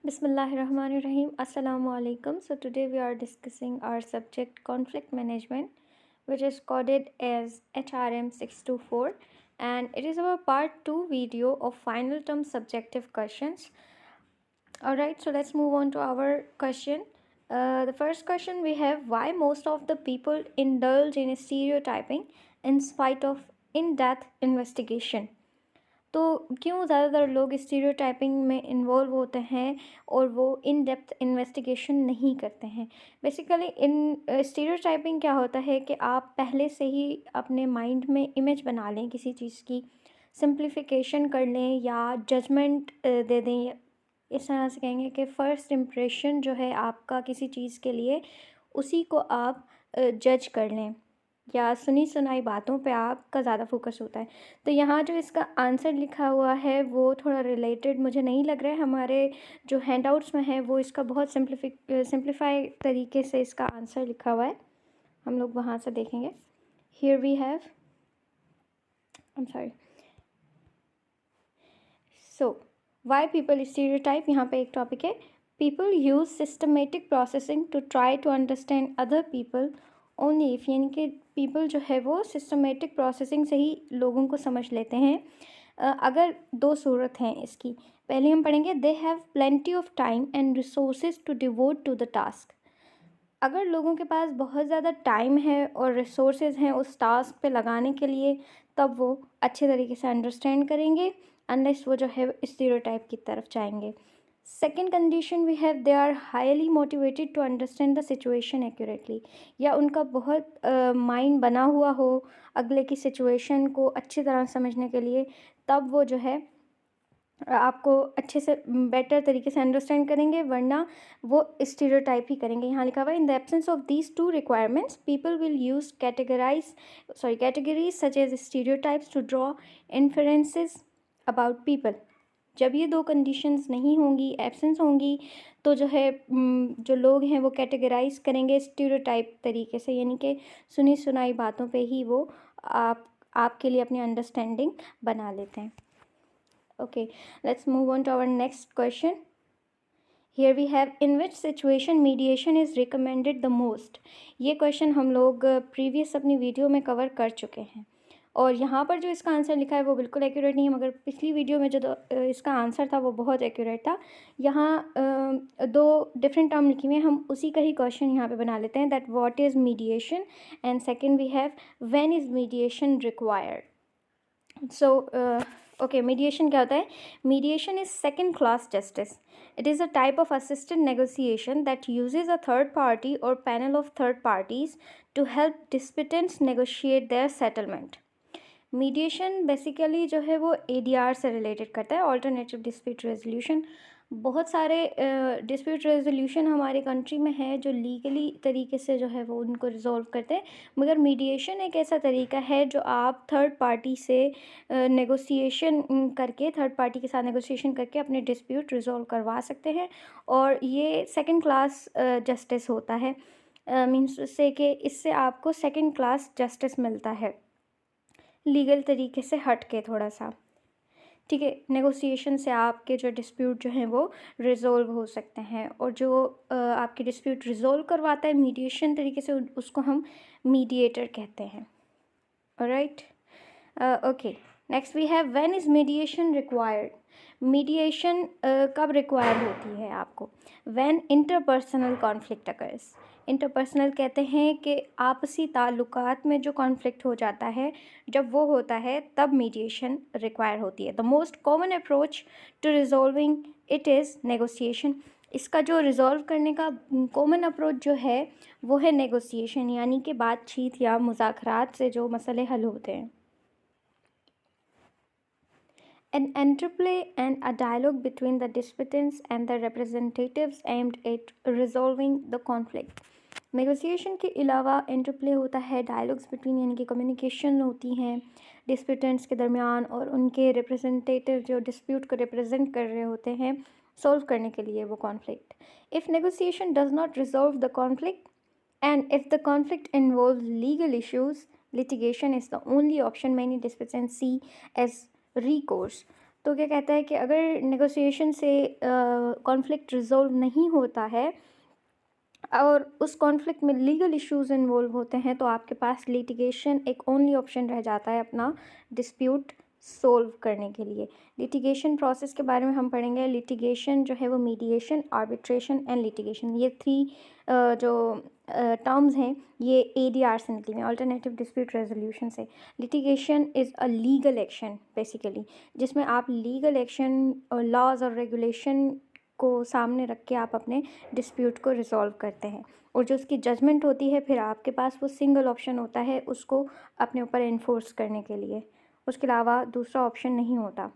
Bismillahirrahmanirrahim. Assalamu alaikum. So today we are discussing our subject conflict management, which is coded as HRM 624, and it is our part 2 video of final term subjective questions. Alright, so let's move on to our question. The first question we have: why most of the people indulge in stereotyping in spite of in-depth investigation? तो क्यों ज़्यादातर लोग stereotyping में involve होते हैं और वो in depth investigation नहीं करते हैं। बेसिकली इन स्टीरियोटाइपिंग क्या होता है कि आप पहले से ही अपने माइंड में इमेज बना लें किसी चीज़ की, सिंप्लीफिकेशन कर लें या जजमेंट दे दें। इस तरह से कहेंगे कि फ़र्स्ट इम्प्रेशन जो है आपका किसी चीज़ के लिए, उसी को आप जज कर लें या सुनी सुनाई बातों पे आपका ज़्यादा फोकस होता है। तो यहाँ जो इसका आंसर लिखा हुआ है वो थोड़ा रिलेटेड मुझे नहीं लग रहा है। हमारे जो हैंडआउट्स में है वो इसका बहुत सिंप्लीफाई तरीके से इसका आंसर लिखा हुआ है, हम लोग वहाँ से देखेंगे। Here we have, I am sorry, so why people stereotype. यहाँ पे एक टॉपिक है, people use systematic processing to try to understand other people only if, यानी कि पीपल जो है वो सिस्टमेटिक प्रोसेसिंग से ही लोगों को समझ लेते हैं। अगर दो सूरत हैं इसकी, पहले हम पढ़ेंगे, they have plenty of time and resources to devote to the task. अगर लोगों के पास बहुत ज़्यादा टाइम है और रिसोर्सेज हैं उस टास्क पे लगाने के लिए, तब वो अच्छे तरीके से अंडरस्टैंड करेंगे, अनलेस वो जो है स्टीरियोटाइप की तरफ जाएंगे। Second condition we have, they are highly motivated to understand the situation accurately, या उनका बहुत माइंड बना हुआ हो अगले की सिचुएशन को अच्छी तरह समझने के लिए, तब वो जो है आपको अच्छे से बेटर तरीके से अंडरस्टैंड करेंगे, वरना वो स्टीरियोटाइप ही करेंगे। यहाँ लिखा हुआ है, in the absence of these two requirements people will use categories such as stereotypes to draw inferences about people. जब ये दो कंडीशंस नहीं होंगी, एब्सेंस होंगी, तो जो है जो लोग हैं वो कैटेगराइज करेंगे स्टीरियोटाइप तरीके से, यानी कि सुनी सुनाई बातों पे ही वो आपके लिए अपनी अंडरस्टैंडिंग बना लेते हैं। Okay, let's move on to our next question. Here we have, in which situation mediation is recommended the most? ये क्वेश्चन हम लोग प्रीवियस अपनी वीडियो में कवर कर चुके हैं, और यहाँ पर जो इसका आंसर लिखा है वो बिल्कुल एक्यूरेट नहीं है, मगर पिछली वीडियो में जो इसका आंसर था वो बहुत एक्यूरेट था। यहाँ दो डिफरेंट टर्म लिखी हुई हैं, हम उसी का ही क्वेश्चन यहाँ पे बना लेते हैं, that what is mediation, and second we have, when is mediation required. So okay, mediation क्या होता है? Mediation is second class justice. It is a type of assisted negotiation that uses a third party or panel of third parties to help disputants negotiate their settlement. Mediation basically जो है वो ADR से related करता है, alternative dispute resolution. बहुत सारे dispute resolution हमारे country में है जो लीगली तरीके से जो है वो उनको रिजॉल्व करते हैं, मगर मीडिएशन एक ऐसा तरीका है जो आप थर्ड पार्टी से नेगोशिएशन करके, थर्ड पार्टी के साथ नेगोशिएशन करके अपने डिस्प्यूट रिजॉल्व करवा सकते हैं, और ये सेकंड क्लास जस्टिस होता है। मीन्स से कि इससे आपको सेकंड क्लास जस्टिस मिलता है, लीगल तरीके से हट के थोड़ा सा, ठीक है। नेगोशिएशन से आपके जो डिस्प्यूट जो हैं वो रिजॉल्व हो सकते हैं, और जो आपके डिस्प्यूट रिजॉल्व करवाता है मीडिएशन तरीके से, उसको हम मीडिएटर कहते हैं। Alright, okay, next we have, when is mediation required? Mediation कब रिक्वायर होती है आपको? When interpersonal conflict occurs. Interpersonal कहते हैं कि आपसी ताल्लुकात में जो कॉन्फ्लिक्ट हो जाता है, जब वो होता है तब मीडिएशन रिक्वायर होती है। The most common approach to resolving it is negotiation. इसका जो रिज़ॉल्व करने का कॉमन अप्रोच जो है वो है नेगोशिएशन, यानी कि बातचीत या मुज़ाकरात से जो मसले हल होते हैं। An interplay and a dialogue between the disputants and the representatives aimed at resolving the conflict. Negotiation के अलावा इंटरप्ले होता है डायलॉग्स बिटवीन, यानी कि कम्युनिकेशन होती हैं डिस्प्यूटेंट्स के दरमियान और उनके रिप्रेजेंटेटिव जो डिस्प्यूट को रिप्रेजेंट कर रहे होते हैं सॉल्व करने के लिए वो conflict. If negotiation does not resolve the conflict and if the conflict involves legal issues, litigation is the only option many disputants see as recourse. तो क्या कहता है कि अगर नेगोशिएशन से कॉन्फ्लिक्ट रिजॉल्व नहीं होता है और उस कॉन्फ्लिक्ट में लीगल इश्यूज इन्वॉल्व होते हैं, तो आपके पास लिटिगेशन एक ओनली ऑप्शन रह जाता है अपना डिस्प्यूट सोल्व करने के लिए। लिटिगेशन प्रोसेस के बारे में हम पढ़ेंगे। लिटिगेशन जो है वो मीडिएशन, आर्बिट्रेशन एंड लिटिगेशन, ये थ्री जो टर्म्स हैं ये ADR से निकली हैं, अल्टरनेटिव डिस्प्यूट रेजोल्यूशन से। Litigation is a legal action basically, जिसमें आप लीगल एक्शन और लॉज और रेगुलेशन को सामने रख के आप अपने डिस्प्यूट को रिजॉल्व करते हैं, और जो उसकी जजमेंट होती है फिर आपके पास वो सिंगल ऑप्शन होता है उसको अपने ऊपर इन्फोर्स करने के लिए, उसके अलावा दूसरा ऑप्शन नहीं होता।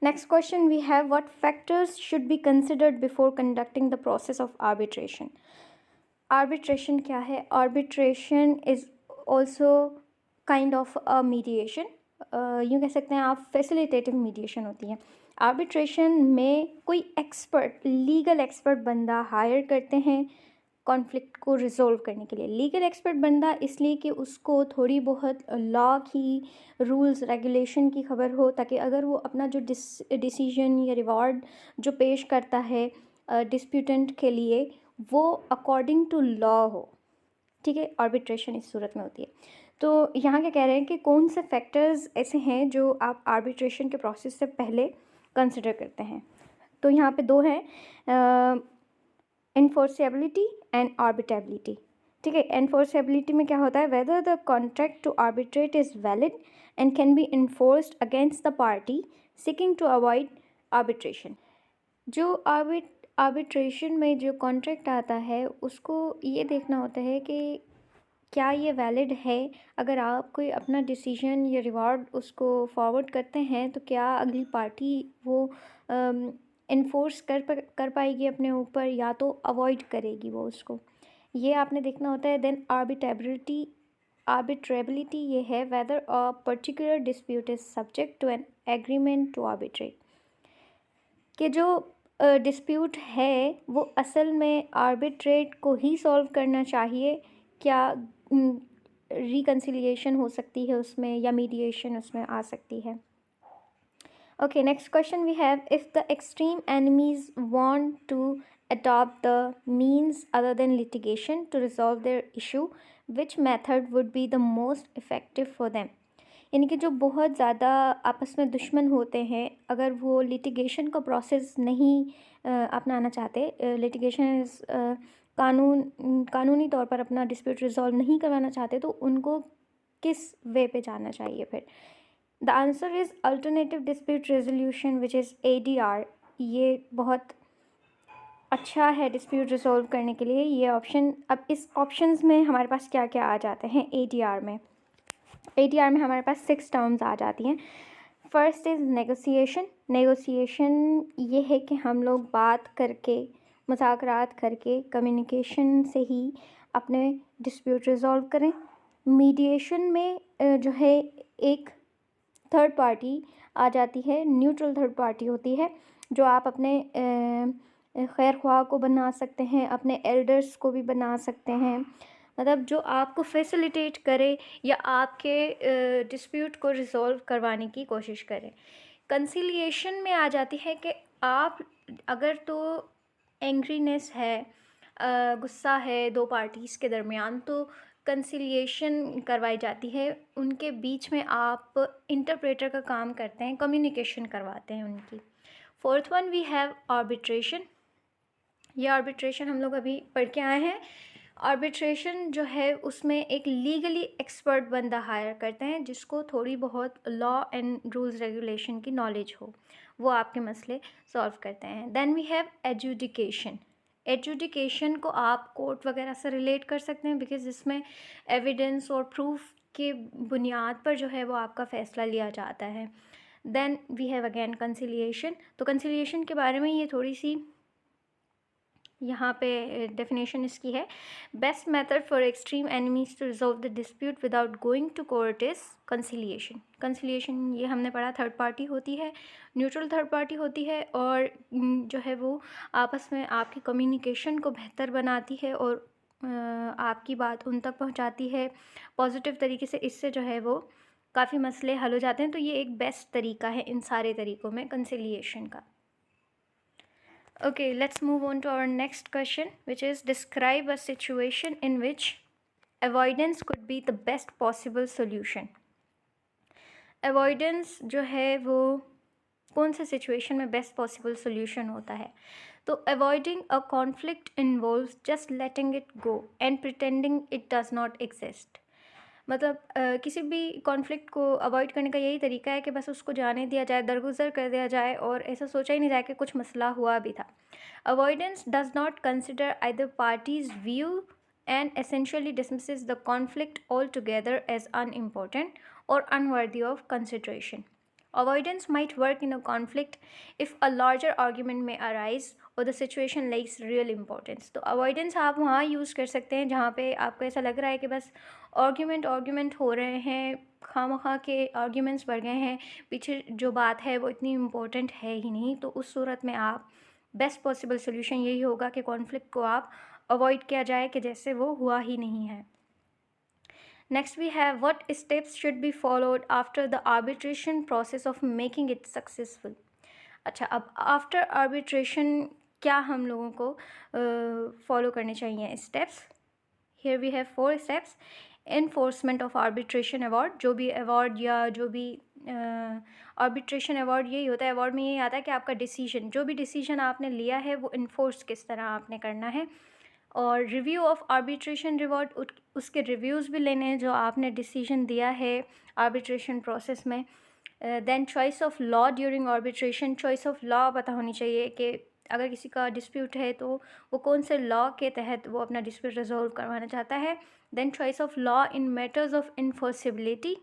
Next question we have, what factors should be considered before conducting the process of arbitration. Arbitration क्या है? Arbitration is also kind of a mediation, यूँ कह सकते हैं आप फैसिलिटेटिव मीडिएशन होती है। आर्बिट्रेशन में कोई एक्सपर्ट, लीगल एक्सपर्ट बंदा हायर करते हैं कॉन्फ्लिक्ट को रिजॉल्व करने के लिए। लीगल एक्सपर्ट बंदा इसलिए कि उसको थोड़ी बहुत लॉ की, रूल्स रेगुलेशन की खबर हो, ताकि अगर वो अपना जो डिसीजन या रिवॉर्ड जो पेश करता है डिस्प्यूटेंट के लिए वो अकॉर्डिंग टू लॉ हो। ठीक है, आर्बिट्रेशन इस सूरत में होती है। तो यहाँ क्या कह रहे हैं कि कौन से फैक्टर्स ऐसे हैं जो आप आर्बिट्रेशन के प्रोसेस से पहले कंसिडर करते हैं। तो यहाँ पे दो हैं, इन्फोर्सेबिलिटी एंड आर्बिटेबिलिटी। ठीक है, इन्फोर्सेबिलिटी में क्या होता है, whether the contract to arbitrate is valid and can be enforced against the party seeking to avoid arbitration. जो आर्बिट्रेशन में जो कॉन्ट्रैक्ट आता है उसको ये देखना होता है कि क्या ये वैलिड है। अगर आप कोई अपना डिसीजन या रिवॉर्ड उसको फॉरवर्ड करते हैं तो क्या अगली पार्टी वो इन्फोर्स कर पाएगी अपने ऊपर, या तो अवॉइड करेगी वो उसको, ये आपने देखना होता है। देन आर्बिट्रेबिलिटी ये है, whether a particular dispute is subject to an agreement to arbitrate, कि जो डिस्प्यूट है वो असल में आर्बिट्रेट को ही सॉल्व करना चाहिए, क्या रिकन्सिलिएशन हो सकती है उसमें या मीडिएशन उसमें आ सकती है। Okay, next question we have, if the extreme enemies want to adopt the means other than litigation to resolve their issue, which method would be the most effective for them? यानी कि जो बहुत ज़्यादा आपस में दुश्मन होते हैं, अगर वो लिटिगेशन का प्रोसेस नहीं अपनाना चाहते, लिटिगेशन कानूनी तौर पर अपना डिस्प्यूट रिजॉल्व नहीं करवाना चाहते, तो उनको किस वे पे जाना चाहिए फिर? The answer is alternative dispute resolution which is ADR। ये बहुत अच्छा है डिस्प्यूट रिजॉल्व करने के लिए ये ऑप्शन। अब इस ऑप्शंस में हमारे पास क्या क्या आ जाते हैं ADR में? ADR में हमारे पास 6 टर्म्स आ जाती हैं। First is negotiation. नेगोशिएशन ये है कि हम लोग बात करके, मुज़ाकरात करके, कम्युनिकेशन से ही अपने डिस्प्यूट रिजॉल्व करें। मीडिएशन में जो है एक थर्ड पार्टी आ जाती है, न्यूट्रल थर्ड पार्टी होती है, जो आप अपने खैर ख्वाह को बना सकते हैं, अपने एल्डर्स को भी बना सकते हैं, मतलब जो आपको फैसिलिटेट करे या आपके डिस्प्यूट को रिजॉल्व करवाने की कोशिश करे। कंसिलिएशन में आ जाती है कि आप अगर तो एंग्रीनेस है, गुस्सा है दो पार्टीज़ के दरमियान, तो कंसिलिएशन करवाई जाती है उनके बीच में। आप इंटरप्रेटर का काम करते हैं, कम्युनिकेशन करवाते हैं उनकी। Fourth one we have arbitration. ये आर्बिट्रेशन हम लोग अभी पढ़ के आए हैं। आर्बिट्रेशन जो है उसमें एक लीगली एक्सपर्ट बंदा हायर करते हैं जिसको थोड़ी बहुत लॉ एंड रूल्स रेगुलेशन की नॉलेज हो, वो आपके मसले सॉल्व करते हैं। Then we have adjudication. Adjudication को आप कोर्ट वगैरह से रिलेट कर सकते हैं, बिकॉज इसमें एविडेंस और प्रूफ के बुनियाद पर जो है वो आपका फ़ैसला लिया जाता है। Then we have again conciliation. तो कंसिलिएशन के बारे में ये थोड़ी सी यहाँ पे डेफिनेशन इसकी है, best method for extreme enemies to resolve the dispute without going to court is conciliation. Conciliation ये हमने पढ़ा थर्ड पार्टी होती है, न्यूट्रल थर्ड पार्टी होती है, और जो है वो आपस में आपकी कम्युनिकेशन को बेहतर बनाती है और आपकी बात उन तक पहुँचाती है पॉजिटिव तरीके से। इससे जो है वो काफ़ी मसले हल हो जाते हैं। तो ये एक बेस्ट तरीका है इन सारे तरीक़ों में कंसिलिएशन का। Okay, let's move on to our next question, which is describe a situation in which avoidance could be the best possible solution. Avoidance जो है वो कौन से सिचुएशन में बेस्ट पॉसिबल सोल्यूशन होता है? तो avoiding a conflict involves just letting it go and pretending it does not exist. मतलब किसी भी कॉन्फ्लिक्ट को अवॉइड करने का यही तरीका है कि बस उसको जाने दिया जाए, दरगुजर कर दिया जाए और ऐसा सोचा ही नहीं जाए कि कुछ मसला हुआ भी था। Avoidance does not consider either parties view and essentially dismisses the conflict altogether as unimportant or unworthy of consideration. Avoidance might work in a conflict if a larger argument may arise or the situation lacks real importance. तो avoidance आप वहाँ use कर सकते हैं जहाँ पे आपको ऐसा लग रहा है कि बस आर्ग्यूमेंट हो रहे हैं, खामखा के आर्ग्यूमेंट्स बढ़ गए हैं, पीछे जो बात है वो इतनी इम्पोर्टेंट है ही नहीं। तो उस सूरत में आप बेस्ट पॉसिबल सोल्यूशन यही होगा कि कॉन्फ्लिक्ट को आप अवॉइड किया जाए कि जैसे वो हुआ ही नहीं है। Next we have what steps should be followed after the arbitration process of making it successful. अच्छा, अब आफ्टर आर्बिट्रेशन क्या हम लोगों को फॉलो करने चाहिए steps? Here we have 4 steps. Enforcement of arbitration award, जो भी अवार्ड या जो भी आर्बिट्रेशन अवार्ड यही होता है। अवार्ड में यही आता है कि आपका डिसीजन, जो भी डिसीजन आपने लिया है वो इन्फोर्स किस तरह आपने करना है। और रिव्यू ऑफ आर्बिट्रेशन रिवॉर्ड, उसके रिव्यूज़ भी लेने हैं जो आपने डिसीजन दिया है आर्बिट्रेशन प्रोसेस में। Then choice of law during arbitration, choice of law पता होनी चाहिए कि अगर किसी का डिस्प्यूट है तो वो कौन से लॉ के तहत वो अपना डिस्प्यूट रिजॉल्व करवाना चाहता है। Then choice of law in matters of enforceability,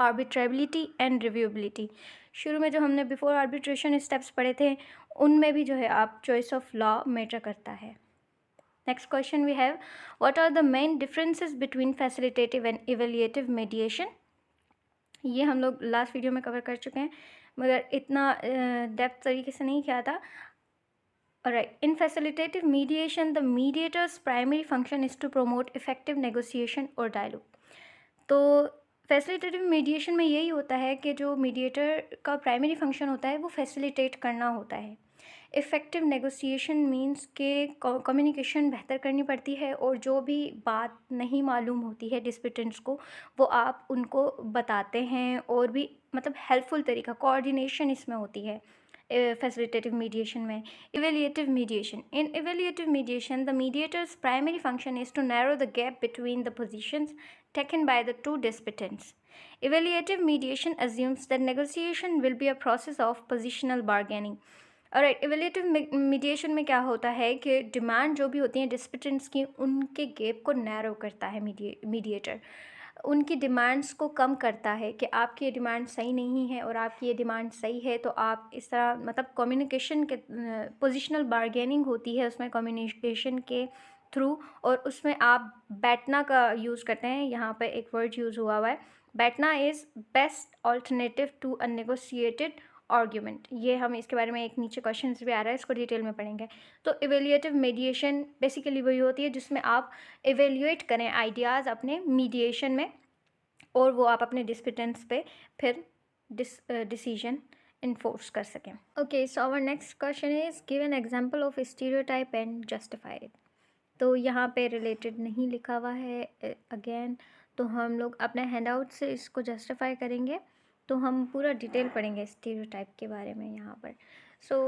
arbitrability and reviewability. शुरू में जो हमने बिफोर आर्बिट्रेशन स्टेप्स पढ़े थे उनमें भी जो है आप चॉइस ऑफ लॉ मैटर करता है। Next question we have what are the main differences between facilitative and evaluative mediation. ये हम लोग लास्ट वीडियो में कवर कर चुके हैं मगर इतना डेप्थ तरीके से नहीं किया था। Alright, in facilitative mediation, the mediator's primary function is to promote effective negotiation or dialogue. तो फैसिलिटेटिव मीडिएशन में यही होता है कि जो मीडिएटर का प्राइमरी फंक्शन होता है वो फैसिलिटेट करना होता है। इफ़ेक्टिव नेगोशिएशन मींस के कम्युनिकेशन बेहतर करनी पड़ती है और जो भी बात नहीं मालूम होती है डिस्प्यूटेंट्स को वो आप उनको बताते हैं और भी मतलब हेल्पफुल तरीका कोऑर्डिनेशन इसमें होती है facilitative mediation में। evaluative mediation, in evaluative mediation the mediator's primary function is to narrow the gap between the positions taken by the two disputants. Evaluative mediation assumes that negotiation will be a process of positional bargaining. Alright, evaluative mediation में क्या होता है कि demand जो भी होती हैं disputants की उनके गैप को नैरो करता है मीडिएटर, उनकी डिमांड्स को कम करता है कि आपकी ये डिमांड सही नहीं है और आपकी ये डिमांड सही है। तो आप इस तरह मतलब कम्युनिकेशन के पोजिशनल बारगेनिंग होती है उसमें कम्युनिकेशन के थ्रू, और उसमें आप बैठना का यूज़ करते हैं। यहाँ पे एक वर्ड यूज़ हुआ है, बैठना is best alternative to a negotiated argument. ये हम इसके बारे में एक नीचे क्वेश्चन भी आ रहा है, इसको डिटेल में पढ़ेंगे। तो इवेल्यूएटिव मीडिएशन बेसिकली वही होती है जिसमें आप इवेल्यूएट करें आइडियाज़ अपने मीडिएशन में और वो आप अपने डिस्प्यूटेंट्स पे फिर डिसीजन इन्फोर्स कर सकें। Okay, so our next question is give an example of stereotype and justify it. तो यहाँ पे रिलेटेड नहीं लिखा हुआ है अगेन, तो हम लोग अपने हैंडआउट से इसको जस्टिफाई करेंगे। तो हम पूरा डिटेल पढ़ेंगे स्टीरियोटाइप के बारे में यहाँ पर। So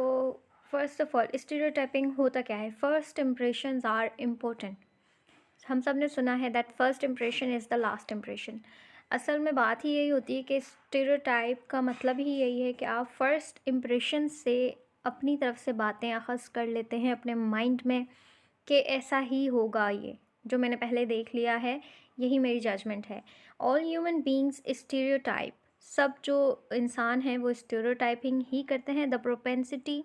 first of all stereotyping होता क्या है? First impressions are important. हम सब ने सुना है that first impression is the last impression. असल में बात ही यही होती है कि स्टीरियोटाइप का मतलब ही यही है कि आप फर्स्ट इम्प्रेशन से अपनी तरफ से बातें अखज़ कर लेते हैं अपने माइंड में कि ऐसा ही होगा, ये जो मैंने पहले देख लिया है यही मेरी जजमेंट है। ऑल ह्यूमन बींग्स स्टीरियोटाइप, सब जो इंसान हैं वो स्टीरियोटाइपिंग ही करते हैं। द प्रोपेंसिटी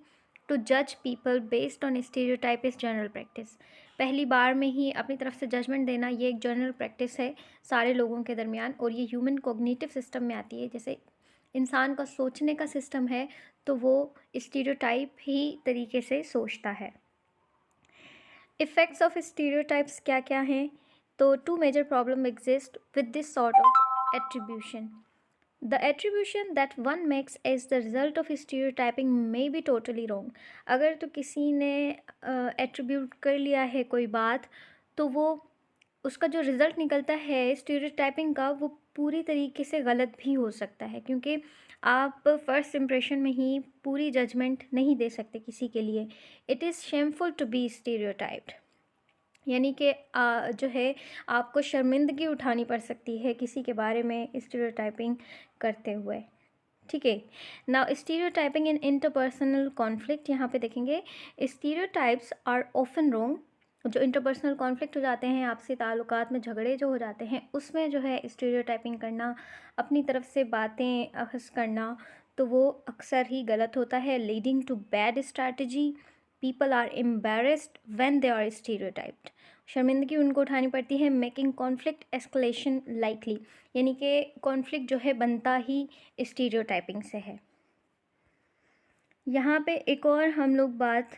टू जज people based on stereotype is general practice. पहली बार में ही अपनी तरफ से जजमेंट देना ये एक जनरल प्रैक्टिस है सारे लोगों के दरमियान, और ये ह्यूमन कोग्निटिव सिस्टम में आती है। जैसे इंसान का सोचने का सिस्टम है तो वो स्टीरियोटाइप ही तरीके से सोचता है। इफ़ेक्ट्स ऑफ स्टीरियोटाइप्स क्या क्या हैं? तो 2 major problem exist with this sort of attribution. The attribution that one makes as the result of stereotyping may be totally wrong. अगर तो किसी ने एट्रीब्यूट कर लिया है कोई बात, तो वो उसका जो रिज़ल्ट निकलता है स्टीरियोटाइपिंग का, वो पूरी तरीके से गलत भी हो सकता है, क्योंकि आप फर्स्ट इम्प्रेशन में ही पूरी जजमेंट नहीं दे सकते किसी के लिए. It is shameful to be stereotyped, यानी कि जो है आपको शर्मिंदगी उठानी पड़ सकती है किसी के बारे में स्टीरियोटाइपिंग करते हुए. ठीक है. नाउ स्टीरियोटाइपिंग इन इंटरपर्सनल कॉन्फ्लिक्ट, यहाँ पे देखेंगे स्टीरियोटाइप्स आर ऑफन रॉन्ग. जो इंटरपर्सनल कॉन्फ्लिक्ट हो जाते हैं, आपसी ताल्लुकात में झगड़े जो हो जाते हैं, उसमें जो है स्टीरियोटाइपिंग करना, अपनी तरफ से बातें अखज़ करना, तो वो अक्सर ही गलत होता है. Leading to bad strategy. People are embarrassed when they are stereotyped. शर्मिंदगी उनको उठानी पड़ती है. मेकिंग कॉन्फ्लिक्ट एस्केलेशन लाइकली, यानी कि कॉन्फ्लिक्ट जो है बनता ही स्टीरियोटाइपिंग से है. यहाँ पे एक और हम लोग बात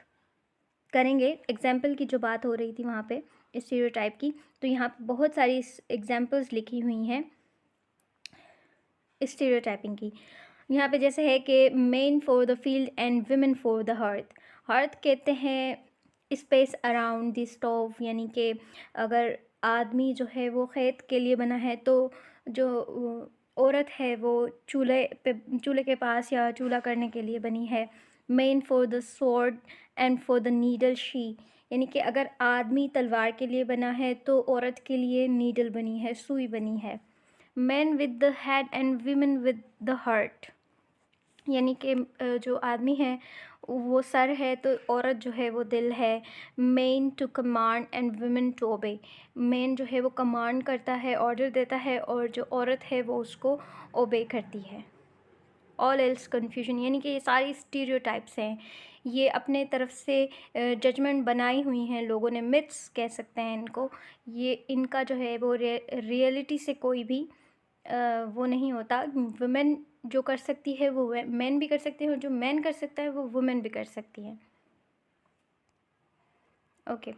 करेंगे, एग्जाम्पल की जो बात हो रही थी वहाँ पे स्टीरियोटाइप की, तो यहाँ पे बहुत सारी एग्जाम्पल्स लिखी हुई हैं स्टीरियोटाइपिंग की. यहाँ पे जैसे है कि main for the field and women for the hearth. Hearth कहते हैं स्पेस अराउंड द स्टोव, यानी कि अगर आदमी जो है वो खेत के लिए बना है, तो जो औरत है वो चूल्हे के पास या चूल्हा करने के लिए बनी है. Main for the sword and for the needle she, यानी कि अगर आदमी तलवार के लिए बना है तो औरत के लिए नीडल बनी है, सुई बनी है. Man with the head and women with the heart, यानी कि जो आदमी है वो सर है, तो औरत जो है वो दिल है. Men to command and women to obey. Men जो है वो कमांड करता है, ऑर्डर देता है, और जो औरत है वो उसको ओबे करती है. ऑल एल्स कन्फ्यूजन, यानी कि ये सारी स्टीरियोटाइप्स हैं, ये अपने तरफ से जजमेंट बनाई हुई हैं लोगों ने, मिथ्स कह सकते हैं इनको. ये इनका जो है वो रियलिटी से कोई भी वो नहीं होता. वुमेन जो कर सकती है वो मैन भी कर सकते हैं, और जो मैन कर सकता है वो वुमेन भी कर सकती है. Okay,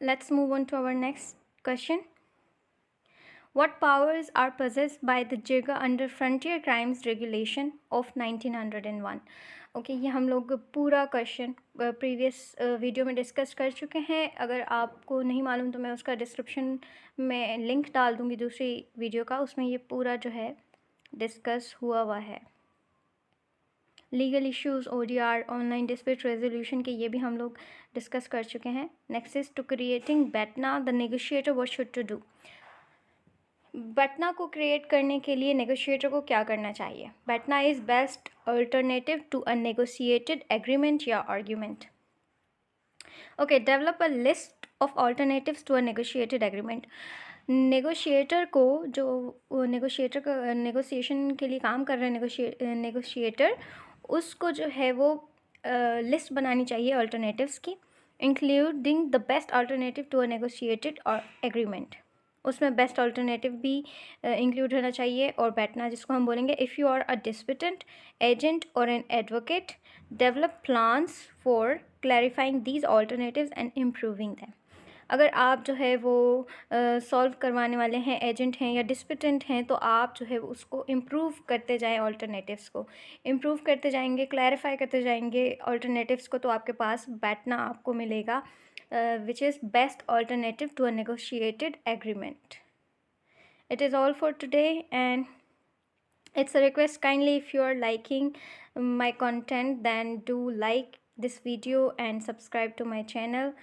let's move on to our next question. What powers are possessed by the JIRGA under Frontier Crimes Regulation of 1901? Okay, ये हम लोग पूरा क्वेश्चन प्रीवियस वीडियो में डिस्कस कर चुके हैं. अगर आपको नहीं मालूम तो मैं उसका डिस्क्रिप्शन में लिंक डाल दूँगी दूसरी वीडियो का, उसमें ये पूरा जो है डिस्कस हुआ है. Legal issues, ODR, online dispute resolution के, ये भी हम लोग डिस्कस कर चुके हैं. Next is to creating BATNA the negotiator what should to do. BATNA को क्रिएट करने के लिए नेगोशिएटर को क्या करना चाहिए. BATNA is best alternative to a negotiated agreement या argument. Okay, develop a list of alternatives to a negotiated agreement. Negotiator को, जो नेगोशिएटर का नेगोशिएशन के लिए काम कर रहे हैं नेगोशिएटर, उसको जो है वो लिस्ट बनानी चाहिए अल्टरनेटिव्स की, including the best alternative to a negotiated और एग्रीमेंट. उसमें बेस्ट अल्टरनेटिव भी इंक्लूड होना चाहिए. और बैठना, जिसको हम बोलेंगे if you are a disputant agent or an advocate, develop plans for clarifying these alternatives and improving them. अगर आप जो है वो सॉल्व करवाने वाले हैं, एजेंट हैं या डिस्प्यूटेंट हैं, तो आप जो है उसको इम्प्रूव करते जाएं, अल्टरनेटिव्स को इम्प्रूव करते जाएंगे, क्लैरिफाई करते जाएंगे अल्टरनेटिव्स को, तो आपके पास बैठना आपको मिलेगा, which is best alternative to a negotiated agreement. It is all for today, and it's a request, kindly if you are liking my content, then do like this video and subscribe to my channel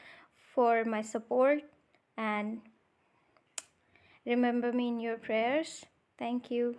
for my support, and remember me in your prayers. Thank you.